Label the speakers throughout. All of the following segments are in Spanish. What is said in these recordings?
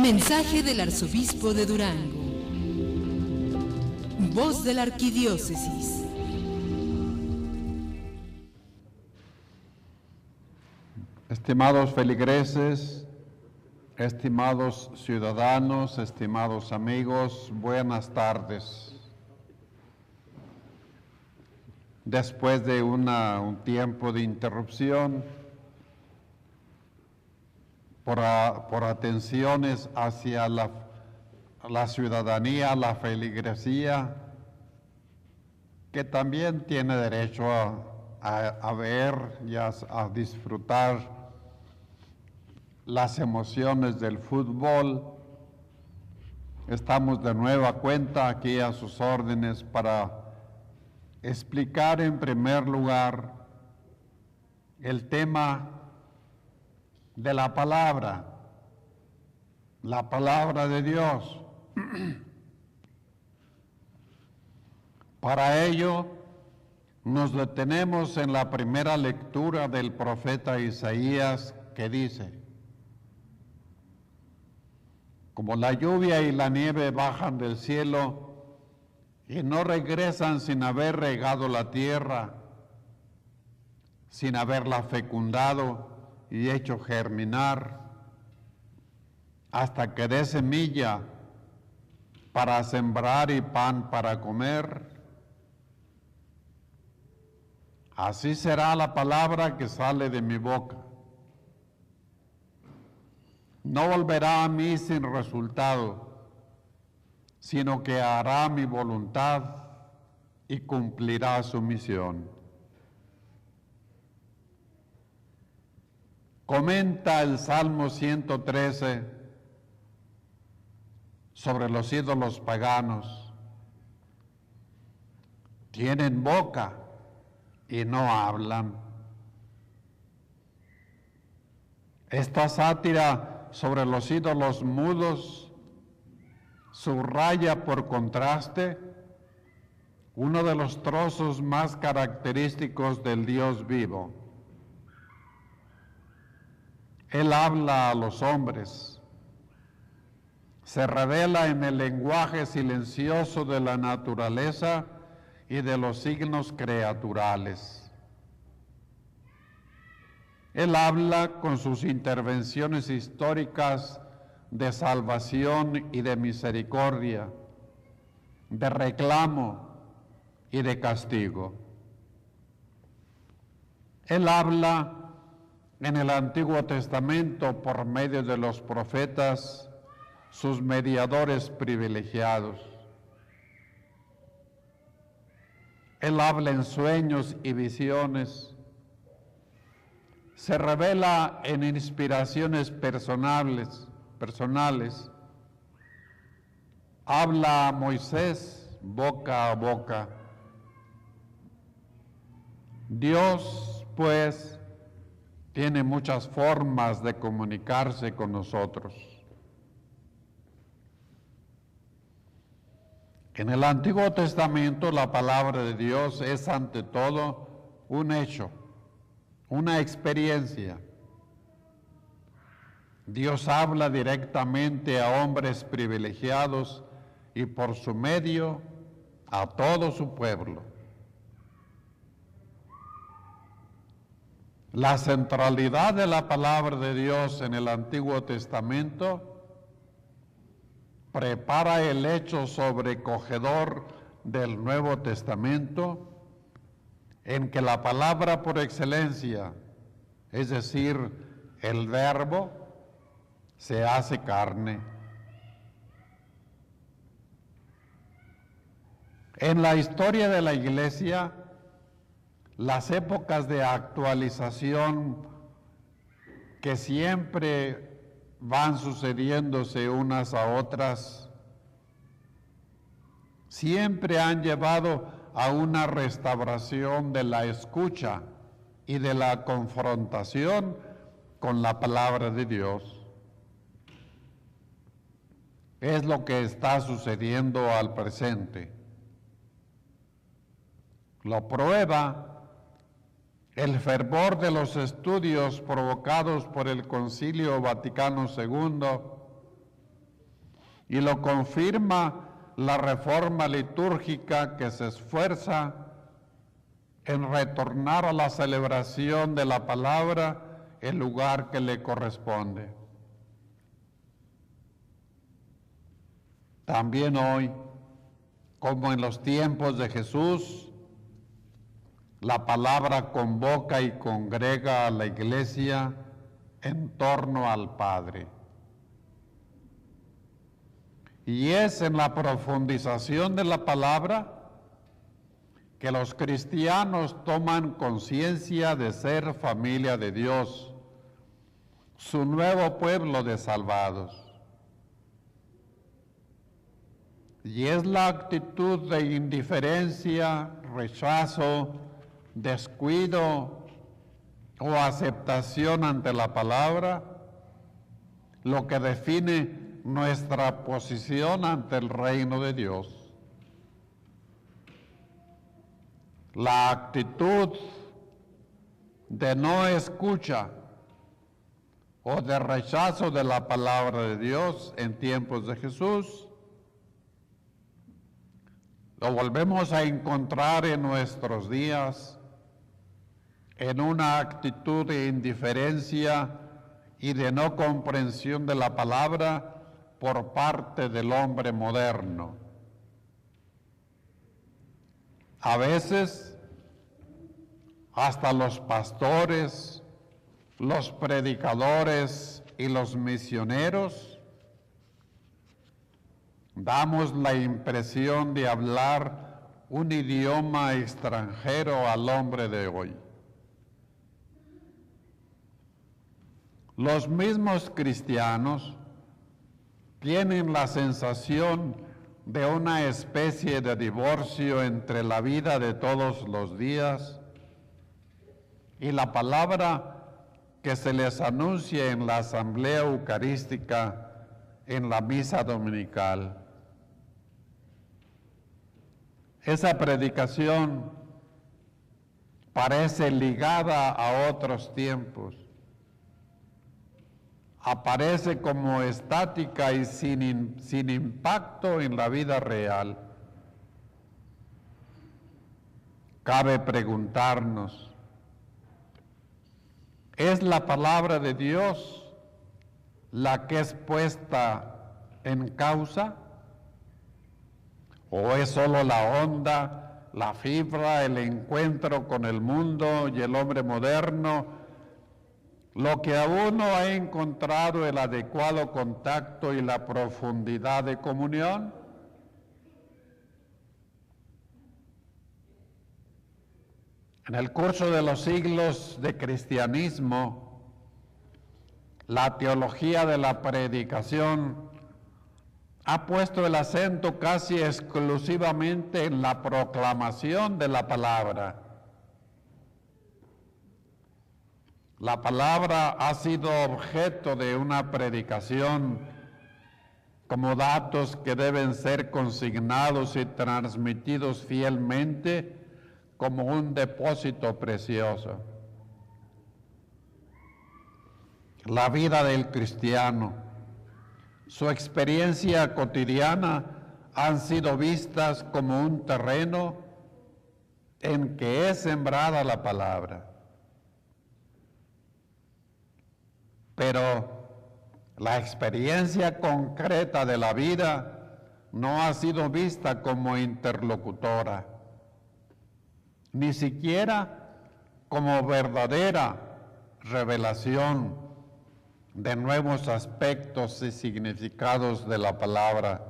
Speaker 1: Mensaje del Arzobispo de Durango. Voz de la Arquidiócesis.
Speaker 2: Estimados feligreses, estimados ciudadanos, estimados amigos, buenas tardes. Después de un tiempo de interrupción, por atenciones hacia la ciudadanía, la feligresía, que también tiene derecho a ver y a disfrutar las emociones del fútbol. Estamos de nueva cuenta aquí a sus órdenes para explicar en primer lugar el tema de la palabra de Dios. Para ello nos detenemos en la primera lectura del profeta Isaías, que dice: como la lluvia y la nieve bajan del cielo y no regresan sin haber regado la tierra, sin haberla fecundado y hecho germinar, hasta que dé semilla para sembrar y pan para comer, así será la palabra que sale de mi boca. No volverá a mí sin resultado, sino que hará mi voluntad y cumplirá su misión. Comenta el Salmo 113 sobre los ídolos paganos. Tienen boca y no hablan. Esta sátira sobre los ídolos mudos subraya por contraste uno de los trozos más característicos del Dios vivo. Él habla a los hombres, se revela en el lenguaje silencioso de la naturaleza y de los signos creaturales. Él habla con sus intervenciones históricas de salvación y de misericordia, de reclamo y de castigo. Él habla en el Antiguo Testamento por medio de los profetas, sus mediadores privilegiados. Él habla en sueños y visiones. Se revela en inspiraciones personales. Habla a Moisés boca a boca. Dios, pues, tiene muchas formas de comunicarse con nosotros. En el Antiguo Testamento la palabra de Dios es ante todo un hecho, una experiencia. Dios habla directamente a hombres privilegiados y por su medio a todo su pueblo. La centralidad de la palabra de Dios en el Antiguo Testamento prepara el hecho sobrecogedor del Nuevo Testamento, en que la palabra por excelencia, es decir, el Verbo, se hace carne. En la historia de la Iglesia, las épocas de actualización que siempre van sucediéndose unas a otras, siempre han llevado a una restauración de la escucha y de la confrontación con la palabra de Dios. Es lo que está sucediendo al presente. Lo prueba el fervor de los estudios provocados por el Concilio Vaticano II y lo confirma la reforma litúrgica que se esfuerza en retornar a la celebración de la palabra el lugar que le corresponde. También hoy, como en los tiempos de Jesús, la palabra convoca y congrega a la Iglesia en torno al Padre. Y es en la profundización de la palabra que los cristianos toman conciencia de ser familia de Dios, su nuevo pueblo de salvados. Y es la actitud de indiferencia, rechazo, descuido o aceptación ante la palabra lo que define nuestra posición ante el reino de Dios. La actitud de no escucha o de rechazo de la palabra de Dios en tiempos de Jesús lo volvemos a encontrar en nuestros días en una actitud de indiferencia y de no comprensión de la palabra por parte del hombre moderno. A veces, hasta los pastores, los predicadores y los misioneros damos la impresión de hablar un idioma extranjero al hombre de hoy. Los mismos cristianos tienen la sensación de una especie de divorcio entre la vida de todos los días y la palabra que se les anuncia en la asamblea eucarística en la misa dominical. Esa predicación parece ligada a otros tiempos. Aparece como estática y sin impacto en la vida real. Cabe preguntarnos, ¿es la palabra de Dios la que es puesta en causa? ¿O es solo la onda, la fibra, el encuentro con el mundo y el hombre moderno lo que aún no ha encontrado el adecuado contacto y la profundidad de comunión? En el curso de los siglos de cristianismo, la teología de la predicación ha puesto el acento casi exclusivamente en la proclamación de la palabra. La palabra ha sido objeto de una predicación como datos que deben ser consignados y transmitidos fielmente como un depósito precioso. La vida del cristiano, su experiencia cotidiana han sido vistas como un terreno en que es sembrada la palabra. Pero la experiencia concreta de la vida no ha sido vista como interlocutora, ni siquiera como verdadera revelación de nuevos aspectos y significados de la palabra.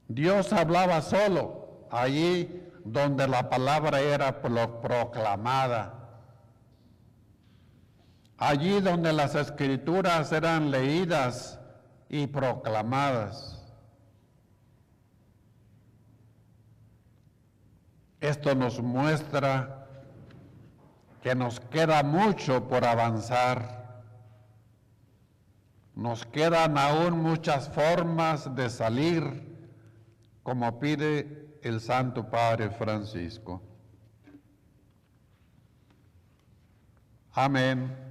Speaker 2: Dios hablaba solo allí donde la palabra era proclamada. Allí donde las escrituras eran leídas y proclamadas. Esto nos muestra que nos queda mucho por avanzar. Nos quedan aún muchas formas de salir, como pide el Santo Padre Francisco. Amén.